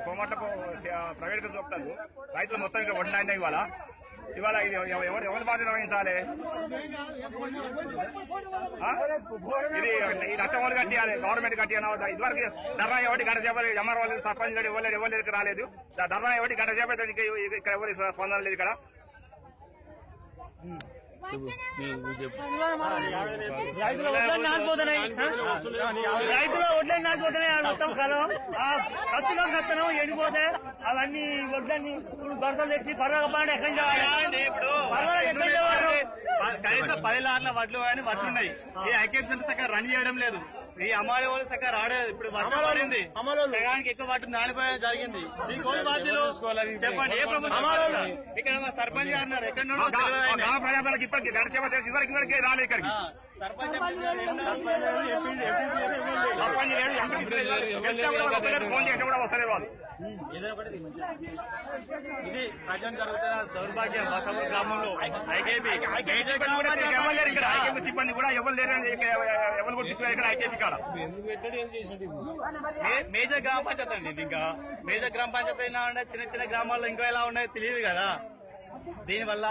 Komatla private గా చూపుతారు. రైతులు మొత్తం ఇక్కడ వడ్డాయి ఇవాళ ఇది ఎవరి బాధ్యత వహించాలి? ఇది నచ్చవాళ్ళు కట్టియాలి, గవర్నమెంట్ కట్టియాలి. ఇదివరకు ధర్నా ఎవరి గంట చేపలు ఎంఆర్ వాళ్ళు సర్పంచ్ ఎవరు రాలేదు. ధర్నా ఎవరి గంట చేప ఇక్కడ ఎవరి స్పందన లేదు. ఇక్కడ రైతుల వడ్లని నాటిపోతున్నాయి, మొత్తం కాలం ఖర్చులో కత్తనం ఎండిపోతే అవన్నీ వడ్లన్నీ ఇప్పుడు బరదలు తెచ్చి పర్వపాడు ఎక్కడ కనీసం 10 లార్ల వడ్లు అని వడ్లున్నాయి. ఈ ఐకేపీ సెంటర్ సరిగ్గా రన్ చేయడం లేదు. ఈ అమ్మాయి వాళ్ళు సరిగ్గా రాలేదు. ఇప్పుడు వర్షం పడింది, సగానికి ఎక్కువ వాటి నానిపోయడం జరిగింది. చెప్పండి, ఏ ప్రభుత్వం? ఇక్కడ మా సర్పంచ్ గారు ఉన్నారు, ఎక్కడ ప్రజలకు ఇప్పటికీ గంట చేప ఇదివరకు రాలేదు ఇక్కడికి. సర్పంచ్ ఫోన్ చేసి కూడా వస్తలే వాళ్ళు. ఇది ప్రజెంట్ జరుగుతున్న దౌర్భాగ్యం బసవూరు గ్రామంలో. ఐకేపీ సిబ్బంది కూడా ఎవరు లేరు, ఎవరు గుర్తించారు ఇక్కడ ఐకేపీ కాడ. మేజర్ గ్రామ పంచాయతీ అండి. ఇది ఇంకా మేజర్ గ్రామ పంచాయతీ అయినా ఉన్నాయి, చిన్న చిన్న గ్రామాల్లో ఇంకా ఎలా ఉన్నాయో తెలియదు కదా. దీనివల్ల